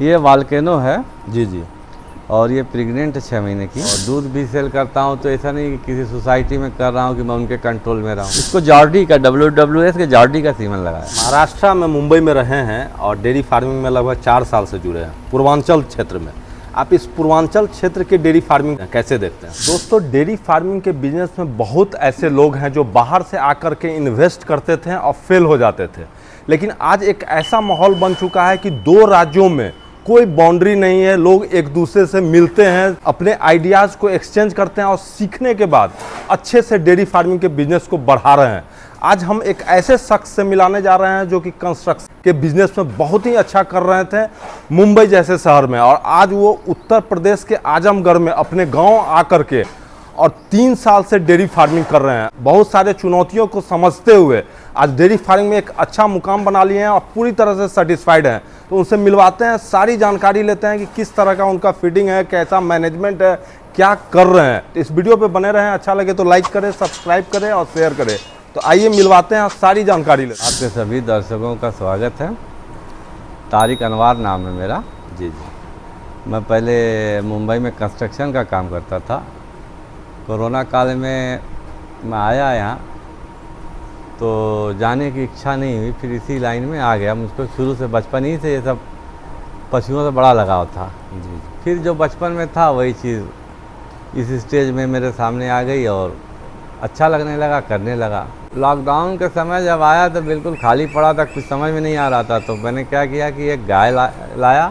ये वाल्केनो है जी जी। और ये प्रेग्नेंट 6 महीने की, और दूध भी सेल करता हूँ। तो ऐसा नहीं कि किसी सोसाइटी में कर रहा हूँ कि मैं उनके कंट्रोल में रहा हूँ। इसको जॉर्डी का WWS के जॉर्डी का सीमन लगाया। महाराष्ट्र में मुंबई में रहे हैं और डेयरी फार्मिंग में लगभग 4 साल से जुड़े हैं पूर्वांचल क्षेत्र में। आप इस पूर्वांचल क्षेत्र के डेयरी फार्मिंग कैसे देखते हैं? दोस्तों, डेयरी फार्मिंग के बिजनेस में बहुत ऐसे लोग हैं जो बाहर से आकर के इन्वेस्ट करते थे और फेल हो जाते थे, लेकिन आज एक ऐसा माहौल बन चुका है कि 2 राज्यों में कोई बाउंड्री नहीं है। लोग एक दूसरे से मिलते हैं, अपने आइडियाज़ को एक्सचेंज करते हैं और सीखने के बाद अच्छे से डेयरी फार्मिंग के बिजनेस को बढ़ा रहे हैं। आज हम एक ऐसे शख्स से मिलाने जा रहे हैं जो कि कंस्ट्रक्शन के बिजनेस में बहुत ही अच्छा कर रहे थे मुंबई जैसे शहर में, और आज वो उत्तर प्रदेश के आजमगढ़ में अपने गांव आकर के और 3 साल से डेयरी फार्मिंग कर रहे हैं। बहुत सारे चुनौतियों को समझते हुए आज डेयरी फार्मिंग में एक अच्छा मुकाम बना लिए हैं और पूरी तरह से सेटिस्फाइड हैं। तो उनसे मिलवाते हैं, सारी जानकारी लेते हैं कि किस तरह का उनका फीडिंग है, कैसा मैनेजमेंट है, क्या कर रहे हैं। इस वीडियो पे बने रहें, अच्छा लगे तो लाइक करें, सब्सक्राइब करें और शेयर करें। तो आइए मिलवाते हैं, सारी जानकारी लेते हैं। आपके सभी दर्शकों का स्वागत है। तारिक अनवार नाम है मेरा। जी जी। मैं पहले मुंबई में कंस्ट्रक्शन का काम करता था। कोरोना काल में मैं आया यहाँ, तो जाने की इच्छा नहीं हुई, फिर इसी लाइन में आ गया। मुझको शुरू से बचपन ही से ये सब पशुओं से बड़ा लगाव था। जी। फिर जो बचपन में था वही चीज़ इस स्टेज में मेरे सामने आ गई और अच्छा लगने लगा, करने लगा। लॉकडाउन के समय जब आया तो बिल्कुल खाली पड़ा था, कुछ समझ में नहीं आ रहा था। तो मैंने क्या किया कि एक गाय लाया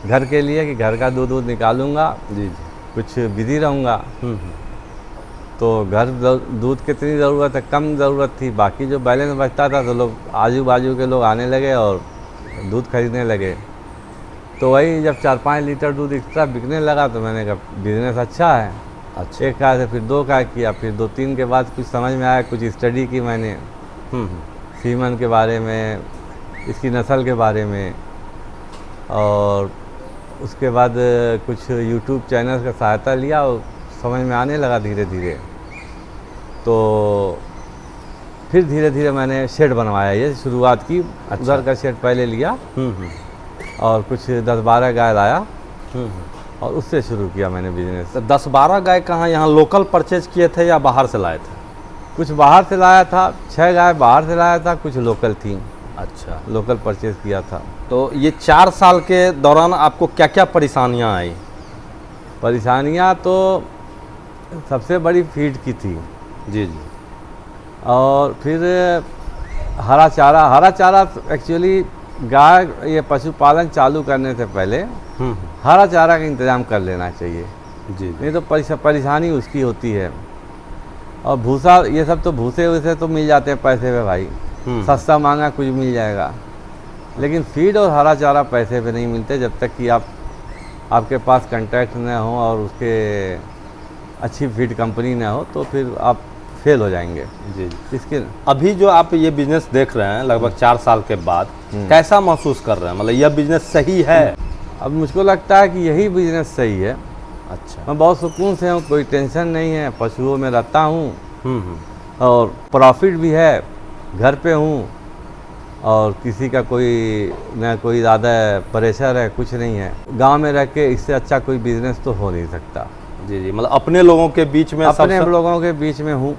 घर के लिए, कि घर का दूध निकालूंगा, जी जी। कुछ बिजी रहूँगा। तो घर दूध कितनी ज़रूरत है, कम ज़रूरत थी। बाकी जो बैलेंस बचता था तो लोग आजू बाजू के लोग आने लगे और दूध खरीदने लगे। तो वही जब 4-5 लीटर दूध एक्स्ट्रा बिकने लगा तो मैंने कहा बिज़नेस अच्छा है। अच्छा। एक गाय से फिर 2 गाय किया, फिर 2-3 के बाद कुछ समझ में आया, कुछ स्टडी की मैंने सीमन के बारे में, इसकी नस्ल के बारे में, और उसके बाद कुछ यूट्यूब चैनल का सहायता लिया और समझ में आने लगा धीरे धीरे। तो फिर धीरे धीरे मैंने शेड बनवाया, ये शुरुआत की। अच्छा। उधर का शेड पहले लिया और कुछ 10-12 गाय लाया और उससे शुरू किया मैंने बिजनेस। तो 10-12 गाय कहाँ यहाँ लोकल परचेज किए थे या बाहर से लाए थे? कुछ बाहर से लाया था, 6 गाय बाहर से लाया था, कुछ लोकल थी। अच्छा। लोकल परचेज किया था। तो ये 4 साल के दौरान आपको क्या क्या परेशानियाँ आई? परेशानियाँ तो सबसे बड़ी फीड की थी। जी जी। और फिर हरा चारा एक्चुअली गाय ये पशुपालन चालू करने से पहले हरा चारा का इंतज़ाम कर लेना चाहिए। जी। नहीं तो परेशानी उसकी होती है। और भूसा, ये सब तो भूसे वूसे तो मिल जाते हैं पैसे पे भाई, सस्ता महंगा कुछ मिल जाएगा। लेकिन फीड और हरा चारा पैसे पे नहीं मिलते जब तक कि आपके पास कॉन्ट्रैक्ट न हो और उसके अच्छी फीड कंपनी ना हो, तो फिर आप फेल हो जाएंगे। जी। इसके अभी जो आप ये बिजनेस देख रहे हैं लगभग 4 साल के बाद, कैसा महसूस कर रहे हैं? मतलब यह बिजनेस सही है? अब मुझको लगता है कि यही बिजनेस सही है। अच्छा। मैं बहुत सुकून से हूँ, कोई टेंशन नहीं है, पशुओं में रहता हूँ और प्रॉफिट भी है, घर पे हूँ और किसी का कोई ज़्यादा प्रेशर है, कुछ नहीं है। गांव में रह के इससे अच्छा कोई बिजनेस तो हो नहीं सकता। जी जी। मतलब अपने लोगों के बीच में, अपने लोगों के बीच में हूँ।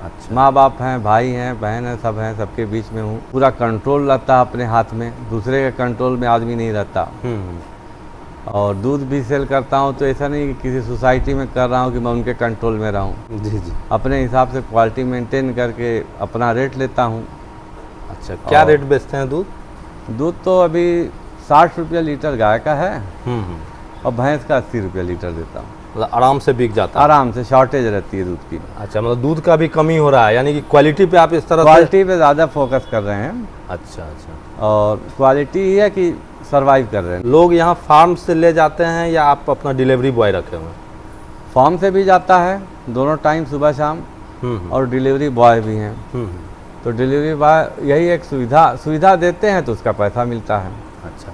अच्छा। माँ बाप हैं, भाई हैं, बहन हैं, सब हैं, सबके बीच में हूँ। पूरा कंट्रोल रहता है अपने हाथ में, दूसरे के कंट्रोल में आदमी नहीं रहता। और दूध भी सेल करता हूँ, तो ऐसा नहीं कि किसी सोसाइटी में कर रहा हूँ कि मैं उनके कंट्रोल में रहूँ। जी जी। अपने हिसाब से क्वालिटी मेंटेन करके अपना रेट लेता हूँ। अच्छा। क्या रेट बेचते हैं दूध? दूध तो अभी 60 रुपये लीटर गाय का है और भैंस का 80 रुपये लीटर देता हूँ। मतलब आराम से बिक जाता है? आराम से, शॉर्टेज रहती है दूध की। अच्छा। मतलब दूध का भी कमी हो रहा है, यानी कि क्वालिटी पे आप इस तरह क्वालिटी पे ज़्यादा फोकस कर रहे हैं। अच्छा अच्छा। और क्वालिटी ही है कि सरवाइव कर रहे हैं। लोग यहाँ फार्म से ले जाते हैं या आप अपना डिलीवरी बॉय रखे हुए हैं? फार्म से भी जाता है, दोनों टाइम सुबह शाम, और डिलीवरी बॉय भी हैं। तो डिलीवरी बॉय यही एक सुविधा देते हैं तो उसका पैसा मिलता है। अच्छा।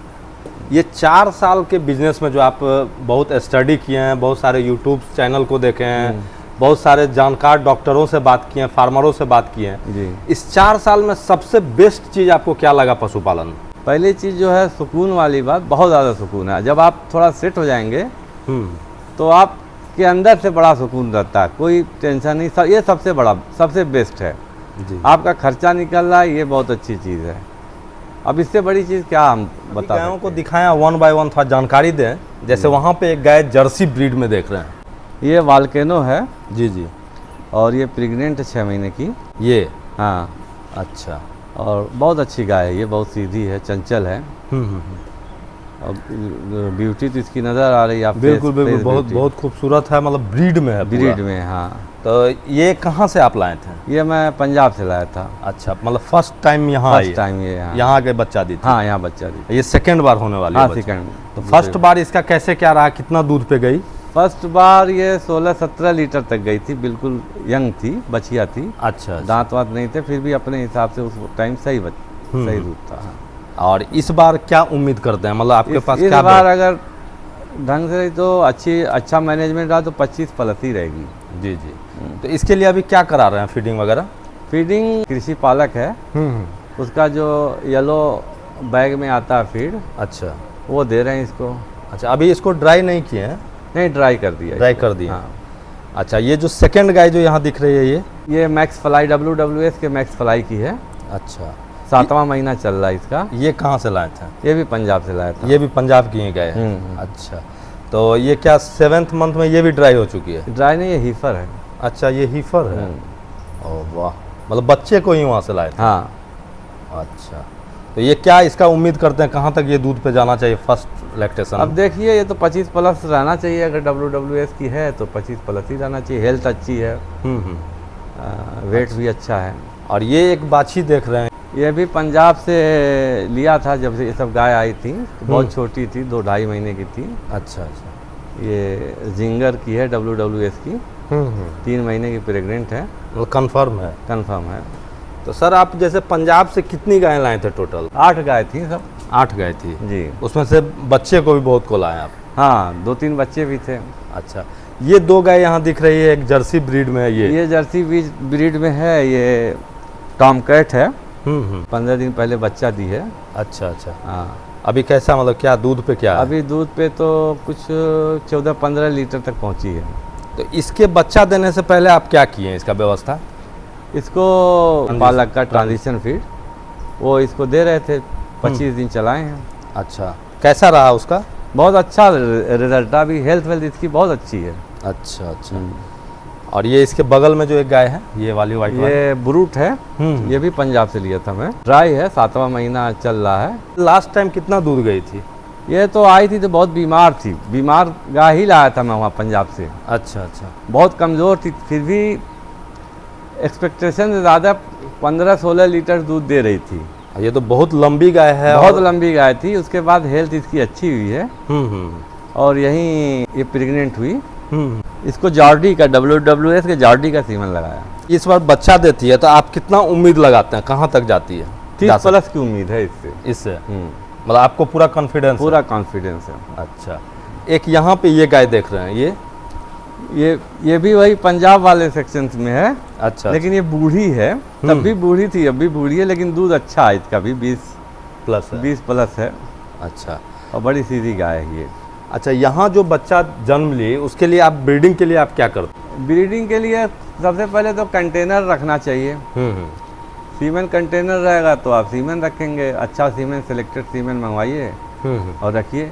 ये 4 साल के बिजनेस में जो आप बहुत स्टडी किए हैं, बहुत सारे यूट्यूब चैनल को देखे हैं, बहुत सारे जानकार डॉक्टरों से बात किए हैं, फार्मरों से बात किए हैं जी। इस 4 साल में सबसे बेस्ट चीज़ आपको क्या लगा पशुपालन? पहली चीज़ जो है सुकून वाली बात, बहुत ज़्यादा सुकून है। जब आप थोड़ा सेट हो जाएंगे तो आपके अंदर से बड़ा सुकून रहता है, कोई टेंशन नहीं। ये सबसे बड़ा, सबसे बेस्ट है जी। आपका खर्चा निकल रहा है, ये बहुत अच्छी चीज़ है। अब इससे बड़ी चीज़ क्या हम बता गायों को दिखाया 1 बाय 1 थोड़ा जानकारी दें। जैसे वहाँ पे एक गाय जर्सी ब्रीड में देख रहे हैं, ये वाल्केनो है जी जी, और ये प्रेग्नेंट है 6 महीने की। ये हाँ, अच्छा, और बहुत अच्छी गाय है ये, बहुत सीधी है, चंचल है। और ब्यूटी तो इसकी नज़र आ रही है आप, बिल्कुल बिल्कुल, बहुत बहुत खूबसूरत है, मतलब ब्रीड में है, ब्रीड में। हाँ, तो ये कहाँ से आप लाए थे? ये मैं पंजाब से लाया था। अच्छा, मतलब फर्स्ट टाइम यहाँ आई? फर्स्ट टाइम ये यहाँ के बच्चा दी थी? हाँ, यहाँ बच्चा दी। ये सेकंड बार होने वाली हाँ, है? सेकंड। तो फर्स्ट बार इसका कैसे क्या रहा, कितना दूध पे गई? फर्स्ट बार ये 16-17 लीटर तक गई थी, बिल्कुल यंग थी, बछिया थी। अच्छा, दांत वात नहीं थे, फिर भी अपने हिसाब से उस टाइम सही दूध था। और इस बार क्या उम्मीद करते हैं, मतलब आपके पास इस क्या बार अगर ढंग से तो अच्छा मैनेजमेंट रहा तो 25 प्लस ही रहेगी। जी जी। तो इसके लिए अभी क्या करा रहे हैं, फीडिंग वगैरह? फीडिंग कृषि पालक है, उसका जो येलो बैग में आता है फीड, अच्छा, वो दे रहे हैं इसको। अच्छा, अभी इसको ड्राई नहीं किए हैं? नहीं, ड्राई कर दिया। ड्राई कर दिया। हाँ। अच्छा, ये जो सेकंड गाय जो यहाँ दिख रही है, ये मैक्स फ्लाई, WWS के मैक्स फ्लाई की है। अच्छा, 7वां महीना चल रहा है इसका। ये कहाँ से लाए थे? ये भी पंजाब से लाया था। ये भी पंजाब की ही गाय है? अच्छा, तो ये क्या 7th मंथ में ये भी ड्राई हो चुकी है? ड्राई नहीं, ये हीफर है। अच्छा, ये हीफर है। ओह वाह, मतलब बच्चे को ही वहाँ से लाए थे? हाँ। अच्छा, तो ये क्या इसका उम्मीद करते हैं, कहाँ तक ये दूध पे जाना चाहिए फर्स्ट लैक्टेशन? अब देखिए, ये तो 25 प्लस रहना चाहिए। अगर WWS की है तो 25 प्लस ही रहना चाहिए। हेल्थ अच्छी है, वेट भी अच्छा है। और ये एक बाछी देख रहे हैं, ये भी पंजाब से लिया था। जब से ये सब गाय आई थी तो बहुत छोटी थी, 2-2.5 महीने की थी। अच्छा अच्छा, ये जिंगर की है, WWS की। 3 महीने की प्रेग्नेंट है। मतलब कंफर्म है? कंफर्म है। तो सर, आप जैसे पंजाब से कितनी गाय लाए थे टोटल? 8 गाय थी सब। 8 गाय थी जी। उसमें से बच्चे को भी बहुत को लाए आप? हाँ, 2-3 बच्चे भी थे। अच्छा, ये 2 गाय यहाँ दिख रही है, एक जर्सी ब्रीड में है, ये जर्सी ब्रीड में है। ये टॉमकैट है। 15 दिन पहले बच्चा दी है। अच्छा अच्छा। हाँ। अभी कैसा, मतलब क्या दूध पे क्या है? अभी दूध पे तो कुछ 14-15 लीटर तक पहुंची है। तो इसके बच्चा देने से पहले आप क्या किए हैं, इसका व्यवस्था? इसको पालक का ट्रांजिशन फीड वो इसको दे रहे थे, 25 दिन चलाए हैं। अच्छा, कैसा रहा उसका? बहुत अच्छा रिजल्ट। अभी हेल्थ इसकी बहुत अच्छी है। अच्छा अच्छा। और ये इसके बगल में जो एक गाय है, ये वाली वाइट, ये ब्रूट है। ये भी पंजाब से लिया था मैं। ड्राई है, 7वां महीना चल रहा है। लास्ट टाइम कितना दूध गई थी? ये तो आई थी तो बहुत बीमार थी, बीमार गाय ही लाया था मैं वहाँ पंजाब से। अच्छा अच्छा। बहुत कमज़ोर थी, फिर भी एक्सपेक्टेशन से ज़्यादा 15-16 लीटर दूध दे रही थी। ये तो बहुत लंबी गाय है। बहुत लंबी गाय थी। उसके बाद हेल्थ इसकी अच्छी हुई है। और यहीं ये प्रेग्नेंट हुई। इसको जॉर्डी का, WWS के जॉर्डी का सीमन लगाया। इस बार बच्चा देती है तो आप कितना उम्मीद लगाते हैं, कहाँ तक जाती है? 30 प्लस की उम्मीद है इससे। मतलब आपको पूरा कॉन्फिडेंस? पूरा कॉन्फिडेंस है। अच्छा, एक यहाँ पे ये गाय देख रहे हैं, ये भी वही पंजाब वाले सेक्शन में है। अच्छा, लेकिन ये बूढ़ी है, तब भी बूढ़ी थी, अब भी बूढ़ी है, लेकिन दूध अच्छा है इसका भी, 20 प्लस है। अच्छा, और बड़ी सीधी गाय है ये। अच्छा, यहाँ जो बच्चा जन्म ली उसके लिए आप ब्रीडिंग के लिए आप क्या करते? ब्रीडिंग के लिए सबसे पहले तो कंटेनर रखना चाहिए। सीमेन कंटेनर रहेगा तो आप सीमेन रखेंगे। अच्छा सीमेन, सिलेक्टेड सीमेन मंगवाइए और रखिए।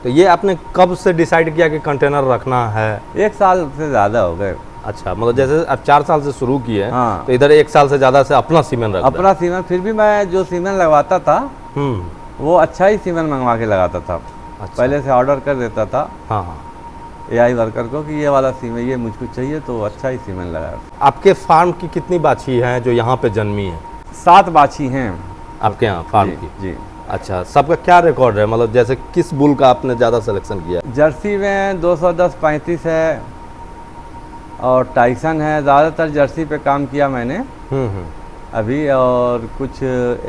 तो ये आपने कब से डिसाइड किया कि कंटेनर रखना है? 1 साल से ज़्यादा हो गए। अच्छा, मतलब जैसे आप 4 साल से शुरू किए, हाँ। तो इधर 1 साल से ज़्यादा से अपना सीमेन रखा? अपना सीमेन। फिर भी मैं जो सीमेन लगवाता था वो अच्छा ही सीमेन मंगवा के लगाता था। अच्छा। पहले से ऑर्डर कर देता था। हाँ हाँ, AI वर्कर को कि ये वाला सीमेन ये मुझको चाहिए, तो अच्छा ही सीमेन लगाया। आपके फार्म की कितनी बाछी हैं जो यहाँ पे जन्मी है? 7 बाछी हैं आपके यहाँ फार्म की? जी। अच्छा, सबका क्या रिकॉर्ड है, मतलब जैसे किस बुल का आपने ज़्यादा सिलेक्शन किया? जर्सी में 210-35 है और टाइसन है। ज़्यादातर जर्सी पे काम किया मैंने अभी, और कुछ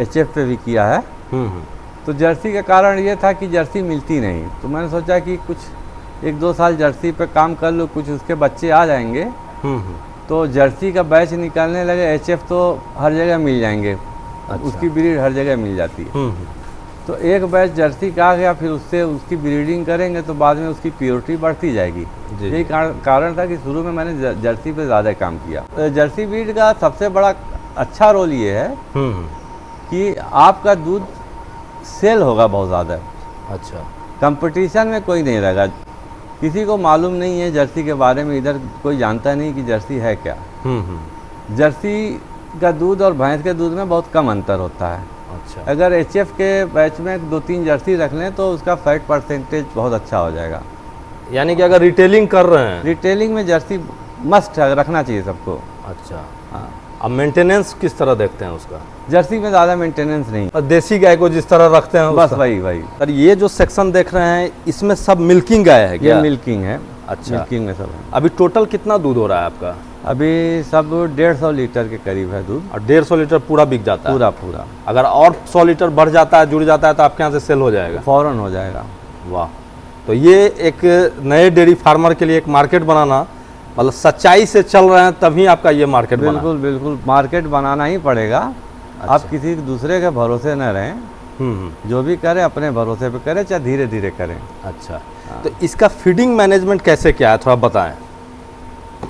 HF पे भी किया है। तो जर्सी का कारण ये था कि जर्सी मिलती नहीं, तो मैंने सोचा कि कुछ 1-2 साल जर्सी पे काम कर लूँ, कुछ उसके बच्चे आ जाएंगे तो जर्सी का बैच निकालने लगे। HF तो हर जगह मिल जाएंगे। अच्छा। उसकी ब्रीड हर जगह मिल जाती है। तो एक बैच जर्सी का आ गया, फिर उससे उसकी ब्रीडिंग करेंगे तो बाद में उसकी प्योरिटी बढ़ती जाएगी। जी। यही कारण था कि शुरू में मैंने जर्सी पे ज़्यादा काम किया। जर्सी ब्रीड का सबसे बड़ा अच्छा रोल ये है कि आपका दूध सेल होगा बहुत ज़्यादा। अच्छा, कंपटीशन में कोई नहीं रहेगा। किसी को मालूम नहीं है जर्सी के बारे में, इधर कोई जानता नहीं कि जर्सी है क्या। जर्सी का दूध और भैंस के दूध में बहुत कम अंतर होता है। अच्छा, अगर एचएफ के बैच में 2-3 जर्सी रख लें तो उसका फैट परसेंटेज बहुत अच्छा हो जाएगा। यानी कि अगर रिटेलिंग कर रहे हैं, रिटेलिंग में जर्सी मस्ट है, रखना चाहिए सबको। अच्छा, हाँ, अब मेंटेनेंस किस तरह देखते हैं उसका? जर्सी में ज़्यादा मेंटेनेंस नहीं, और देसी गाय को जिस तरह रखते हैं बस उसका? वही। और ये जो सेक्शन देख रहे हैं इसमें सब मिल्किंग गाय है ये क्या? मिल्किंग है। अच्छा, मिल्किंग में सब है। अभी टोटल कितना दूध हो रहा है आपका? अभी सब 150 लीटर के करीब है दूध। और 150 लीटर पूरा बिक जाता है? पूरा अगर और 100 लीटर बढ़ जाता है, जुड़ जाता है, तो आपके यहाँ से सेल हो जाएगा? फौरन हो जाएगा। वाह, तो ये एक नए डेयरी फार्मर के लिए एक मार्केट बनाना, मतलब सच्चाई से चल रहे हैं तभी आपका ये मार्केट बना। बिल्कुल मार्केट बनाना ही पड़ेगा। आप किसी दूसरे के भरोसे न रहें। जो भी करें अपने भरोसे पे करें, चाहे धीरे धीरे करें। अच्छा, तो इसका फीडिंग मैनेजमेंट कैसे क्या है, थोड़ा बताएं।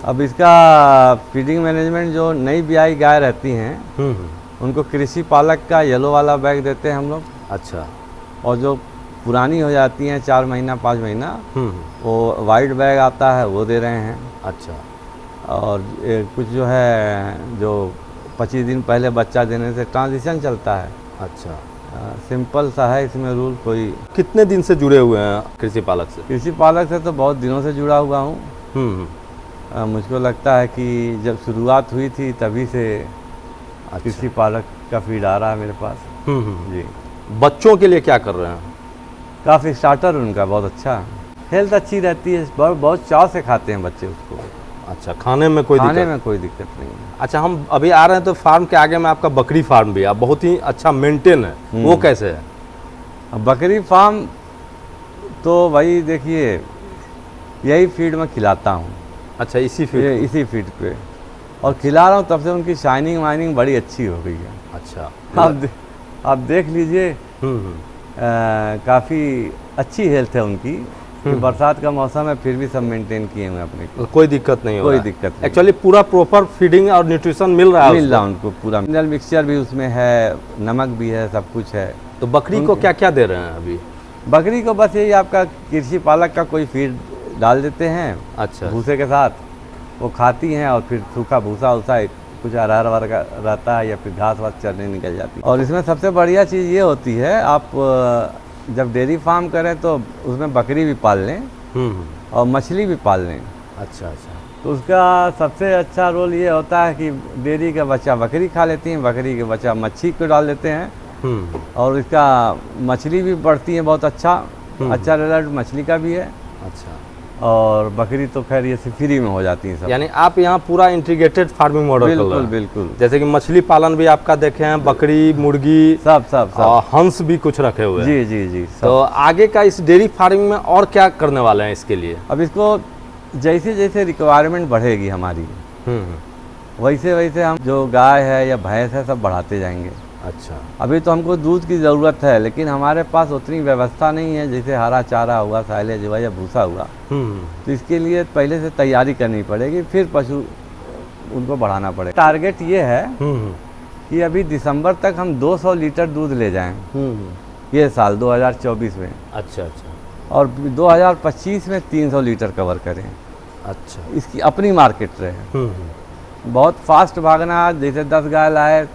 अब इसका फीडिंग मैनेजमेंट, जो नई ब्याई गाय रहती हैं उनको कृषि पालक का येलो वाला बैग देते हैं हम लोग। अच्छा, और जो पुरानी हो जाती हैं 4 महीना 5 महीना, वो वाइट बैग आता है वो दे रहे हैं। अच्छा, और कुछ जो है जो 25 दिन पहले बच्चा देने से ट्रांजिशन चलता है। अच्छा, सिंपल सा है इसमें रूल। कोई कितने दिन से जुड़े हुए हैं कृषि पालक से? कृषि पालक से तो बहुत दिनों से जुड़ा हुआ हूँ। मुझको लगता है कि जब शुरुआत हुई थी तभी से कृषि पालक का फीड आ रहा है मेरे पास। जी। बच्चों के लिए क्या कर रहे हैं? काफ़ी स्टार्टर उनका बहुत अच्छा, हेल्थ अच्छी रहती है, बहुत चाव से खाते हैं बच्चे उसको। अच्छा, खाने में कोई दिक्कत नहीं है। अच्छा, हम अभी आ रहे हैं तो फार्म के आगे में आपका बकरी फार्म भी है, बहुत ही अच्छा मेंटेन है, वो कैसे है? अब बकरी फार्म तो भाई देखिए, यही फीड में खिलाता हूँ। अच्छा, इसी फीड पे और खिला रहा हूँ, तब से उनकी शाइनिंग वाइनिंग बड़ी अच्छी हो गई है। अच्छा, आप देख लीजिए, काफ़ी अच्छी हेल्थ है उनकी। बरसात का मौसम है फिर भी सब मेंटेन किए हुए अपने को, कोई दिक्कत नहीं, कोई दिक्कत नहीं। एक्चुअली पूरा प्रॉपर फीडिंग और न्यूट्रिशन मिल रहा है उनको पूरा। मिनरल मिक्सचर भी उसमें है, नमक भी है, सब कुछ है। तो बकरी को क्या क्या दे रहे हैं अभी? बकरी को बस यही आपका कृषि पालक का कोई फीड डाल देते हैं। अच्छा, भूसे के साथ वो खाती हैं, और फिर सूखा भूसा उसा कुछ अरहर वार का रहता है, या फिर घास वास चरने निकल जाती है। और इसमें सबसे बढ़िया चीज़ ये होती है, आप जब डेयरी फार्म करें तो उसमें बकरी भी पाल लें और मछली भी पाल लें। अच्छा, तो उसका सबसे अच्छा रोल ये होता है कि डेयरी का बच्चा बकरी खा लेती हैं, बकरी के बच्चा मच्छी को डाल देते हैं, और इसका मछली भी बढ़ती है बहुत अच्छा रिजल्ट मछली का भी है। अच्छा, और बकरी तो खैर ये फ्री में हो जाती है सब। यानी आप यहाँ पूरा इंटीग्रेटेड फार्मिंग मॉडल कर रहे हैं? बिल्कुल। जैसे कि मछली पालन भी आपका देखे हैं, बकरी, मुर्गी, सब और हंस भी कुछ रखे हुए हैं। जी सब। तो आगे का इस डेयरी फार्मिंग में और क्या करने वाले हैं इसके लिए? अब इसको जैसे जैसे रिक्वायरमेंट बढ़ेगी हमारी, वैसे वैसे हम जो गाय है या भैंस है सब बढ़ाते जाएंगे। अच्छा, अभी तो हमको दूध की ज़रूरत है, लेकिन हमारे पास उतनी व्यवस्था नहीं है, जैसे हरा चारा हुआ, साइलेज हुआ या भूसा हुआ। तो इसके लिए पहले से तैयारी करनी पड़ेगी, फिर पशु उनको बढ़ाना पड़ेगा। टारगेट ये है कि अभी दिसंबर तक हम 200 लीटर दूध ले जाएं, ये साल 2024 में। अच्छा, और 2025 में 300 लीटर कवर करें। अच्छा, इसकी अपनी मार्केट रहे। बहुत फास्ट भागना, जैसे 10 गाय लाए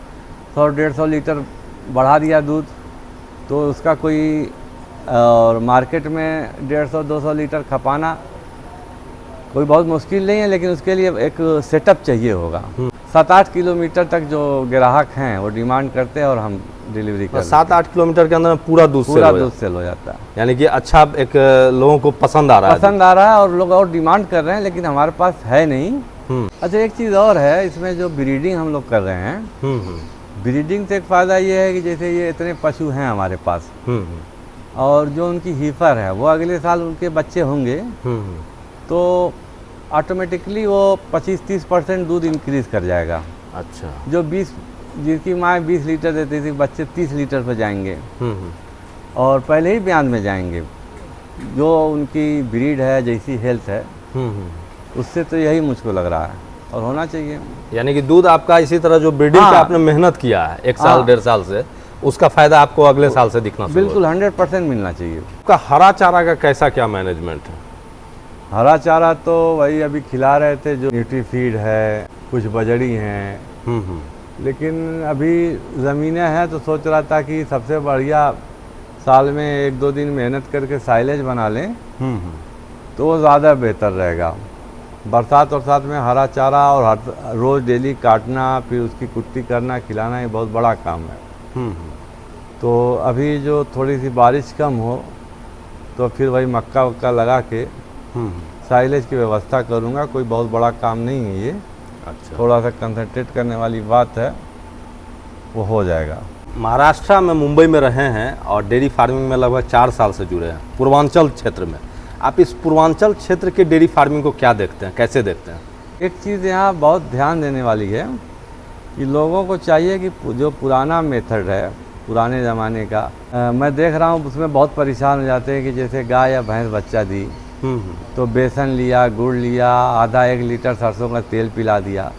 100-150 लीटर बढ़ा दिया दूध, तो उसका कोई, और मार्केट में 150-200 लीटर खपाना कोई बहुत मुश्किल नहीं है, लेकिन उसके लिए एक सेटअप चाहिए होगा। 7-8 किलोमीटर तक जो ग्राहक हैं वो डिमांड करते हैं और हम डिलीवरी करते हैं। 7-8 किलोमीटर के अंदर पूरा दूध सेल हो जाता है। यानी कि अच्छा, एक लोगों को पसंद आ रहा है और लोग और डिमांड कर रहे हैं, लेकिन हमारे पास है नहीं। अच्छा, एक चीज़ और है इसमें, जो ब्रीडिंग हम लोग कर रहे हैं, ब्रीडिंग से एक फ़ायदा ये है कि जैसे ये इतने पशु हैं हमारे पास, और जो उनकी हीफर है वो अगले साल उनके बच्चे होंगे, तो ऑटोमेटिकली वो 25-30% दूध इंक्रीज़ कर जाएगा। अच्छा, जो जिसकी माँ 20 लीटर देती थी, बच्चे 30 लीटर पर जाएंगे। और पहले ही ब्याज में जाएंगे। जो उनकी ब्रीड है, जैसी हेल्थ है, उससे तो यही मुझको लग रहा है और होना चाहिए। यानी कि दूध आपका इसी तरह जो ब्रीडिंग पे आपने मेहनत किया है 1 साल 1.5 साल से, उसका फायदा आपको अगले साल से दिखना शुरू बिल्कुल 100% मिलना चाहिए। आपका हरा चारा का कैसा क्या मैनेजमेंट है? हरा चारा तो वही अभी खिला रहे थे, जो न्यूट्री फीड है, कुछ बजड़ी हैं। लेकिन अभी ज़मीनें हैं तो सोच रहा था कि सबसे बढ़िया साल में 1-2 दिन मेहनत करके साइलेज बना लें तो वो ज़्यादा बेहतर रहेगा। बरसात और साथ में हरा चारा और हर रोज़ डेली काटना, फिर उसकी कुट्टी करना, खिलाना, ये बहुत बड़ा काम है। तो अभी जो थोड़ी सी बारिश कम हो तो फिर वही मक्का वक्का लगा के साइलेज की व्यवस्था करूँगा। कोई बहुत बड़ा काम नहीं है ये। अच्छा, थोड़ा सा कंसंट्रेट करने वाली बात है, वो हो जाएगा। महाराष्ट्र में, मुंबई में रहे हैं और डेयरी फार्मिंग में लगभग 4 साल से जुड़े हैं, पूर्वांचल क्षेत्र में। आप इस पूर्वांचल क्षेत्र के डेयरी फार्मिंग को क्या देखते हैं, कैसे देखते हैं? एक चीज़ यहाँ बहुत ध्यान देने वाली है कि लोगों को चाहिए कि जो पुराना मेथड है, पुराने ज़माने का, मैं देख रहा हूँ उसमें बहुत परेशान हो जाते हैं कि जैसे गाय या भैंस बच्चा दी तो बेसन लिया, गुड़ लिया, आधा 1 लीटर सरसों का तेल पिला दिया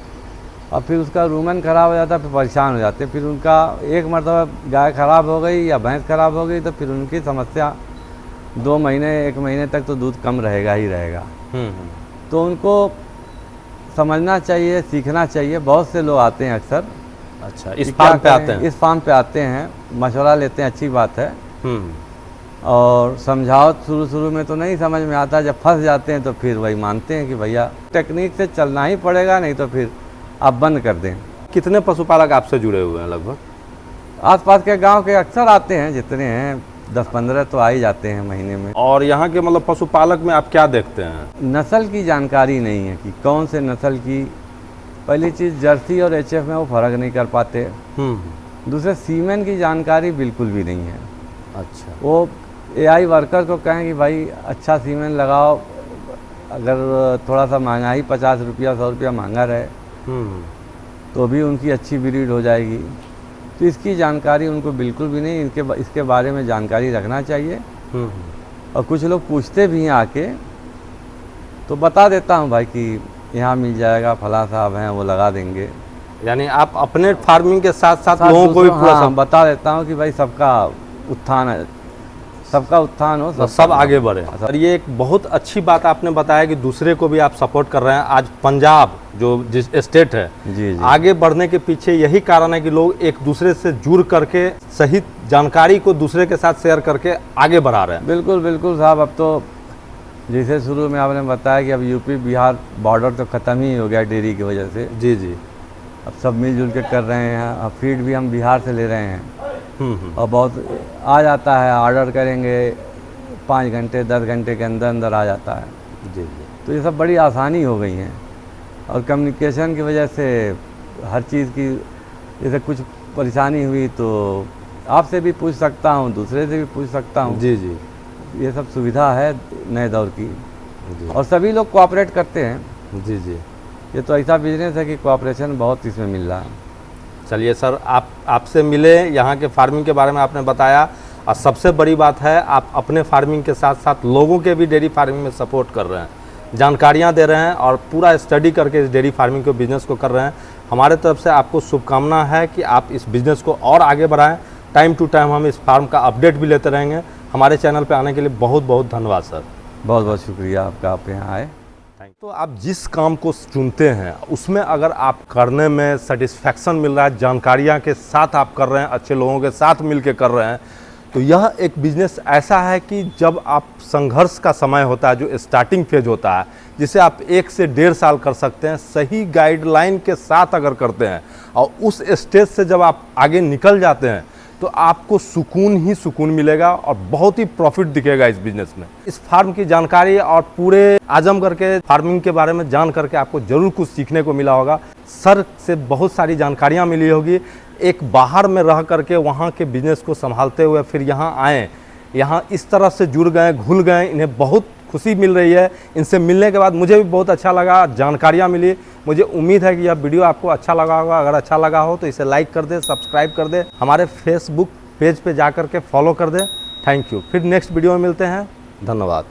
और फिर उसका रूमन ख़राब हो जाता है, फिर परेशान हो जाते हैं। फिर उनका एक मरतबा गाय ख़राब हो गई या भैंस ख़राब हो गई तो फिर उनकी समस्या 2 महीने 1 महीने तक तो दूध कम रहेगा ही रहेगा। तो उनको समझना चाहिए, सीखना चाहिए। बहुत से लोग आते हैं अक्सर, अच्छा, इस फार्म पे आते हैं, इस फार्म पे आते हैं, मशवरा लेते हैं, अच्छी बात है। और समझाओ शुरू में तो नहीं समझ में आता, जब फंस जाते हैं तो फिर वही मानते हैं कि भैया टेक्निक से चलना ही पड़ेगा, नहीं तो फिर आप बंद कर दें। कितने पशुपालक आपसे जुड़े हुए हैं? लगभग आसपास के गांव के अक्सर आते हैं, जितने हैं 10-15 तो आ ही जाते हैं महीने में। और यहाँ के मतलब पशुपालक में आप क्या देखते हैं? नस्ल की जानकारी नहीं है कि कौन से नस्ल की। पहली चीज़, जर्सी और एचएफ में वो फ़र्क नहीं कर पाते। दूसरे, सीमेन की जानकारी बिल्कुल भी नहीं है। अच्छा, वो एआई वर्कर को कहें कि भाई अच्छा सीमेन लगाओ, अगर थोड़ा सा महंगाई 50 रुपया 100 रुपया महंगा रहे तो भी उनकी अच्छी ब्रीड हो जाएगी। तो इसकी जानकारी उनको बिल्कुल भी नहीं। इसके बारे में जानकारी रखना चाहिए। और कुछ लोग पूछते भी हैं आके, तो बता देता हूँ भाई कि यहाँ मिल जाएगा, फला साहब हैं वो लगा देंगे। यानी आप अपने फार्मिंग के साथ साथ लोगों को भी पूरा बता देता हूँ कि भाई सबका उत्थान है, सबका उत्थान हो, सब आगे बढ़े। और ये एक बहुत अच्छी बात आपने बताया कि दूसरे को भी आप सपोर्ट कर रहे हैं। आज पंजाब जो जिस स्टेट है, जी, आगे बढ़ने के पीछे यही कारण है कि लोग एक दूसरे से जुड़ करके सही जानकारी को दूसरे के साथ शेयर करके आगे बढ़ा रहे हैं। बिल्कुल बिल्कुल साहब। अब तो जैसे शुरू में आपने बताया कि अब यूपी बिहार बॉर्डर तो ख़त्म ही हो गया डेयरी की वजह से। जी जी, अब सब मिलजुल के कर रहे हैं। अब फीड भी हम बिहार से ले रहे हैं और बहुत आ जाता है, ऑर्डर करेंगे 5 घंटे 10 घंटे के अंदर अंदर आ जाता है। जी जी, तो ये सब बड़ी आसानी हो गई हैं। और कम्युनिकेशन की वजह से हर चीज़ की, जैसे कुछ परेशानी हुई तो आपसे भी पूछ सकता हूँ, दूसरे से भी पूछ सकता हूँ। जी जी, ये सब सुविधा है नए दौर की। और सभी लोग कोऑपरेट करते हैं। जी जी, ये तो ऐसा बिजनेस है कि कोऑपरेशन बहुत इसमें मिल रहा है। चलिए सर, आपसे मिले, यहाँ के फार्मिंग के बारे में आपने बताया, और सबसे बड़ी बात है आप अपने फार्मिंग के साथ साथ लोगों के भी डेयरी फार्मिंग में सपोर्ट कर रहे हैं, जानकारियाँ दे रहे हैं और पूरा स्टडी करके इस डेयरी फार्मिंग के बिज़नेस को कर रहे हैं। हमारे तरफ से आपको शुभकामना है कि आप इस बिज़नेस को और आगे बढ़ाएं। टाइम टू टाइम हम इस फार्म का अपडेट भी लेते रहेंगे। हमारे चैनल पे आने के लिए बहुत बहुत धन्यवाद सर। बहुत बहुत शुक्रिया आपका, आप यहाँ आए। तो आप जिस काम को चुनते हैं उसमें अगर आप करने में सेटिस्फैक्शन मिल रहा है, जानकारियाँ के साथ आप कर रहे हैं, अच्छे लोगों के साथ मिल के कर रहे हैं, तो यह एक बिज़नेस ऐसा है कि जब आप संघर्ष का समय होता है, जो स्टार्टिंग फेज होता है, जिसे आप 1 से 1.5 साल कर सकते हैं, सही गाइडलाइन के साथ अगर करते हैं और उस स्टेज से जब आप आगे निकल जाते हैं तो आपको सुकून ही सुकून मिलेगा और बहुत ही प्रॉफिट दिखेगा इस बिजनेस में। इस फार्म की जानकारी और पूरे आजमगढ़ के फार्मिंग के बारे में जान करके आपको ज़रूर कुछ सीखने को मिला होगा। सर से बहुत सारी जानकारियाँ मिली होगी। एक बाहर में रह करके वहाँ के बिजनेस को संभालते हुए फिर यहाँ आए, यहाँ इस तरह से जुड़ गए, घुल गए, इन्हें बहुत खुशी मिल रही है। इनसे मिलने के बाद मुझे भी बहुत अच्छा लगा, जानकारियाँ मिली। मुझे उम्मीद है कि यह वीडियो आपको अच्छा लगा होगा। अगर अच्छा लगा हो तो इसे लाइक कर दे, सब्सक्राइब कर दे, हमारे फेसबुक पेज पे जा कर के फॉलो कर दे। Thank you. फिर नेक्स्ट वीडियो में मिलते हैं। धन्यवाद।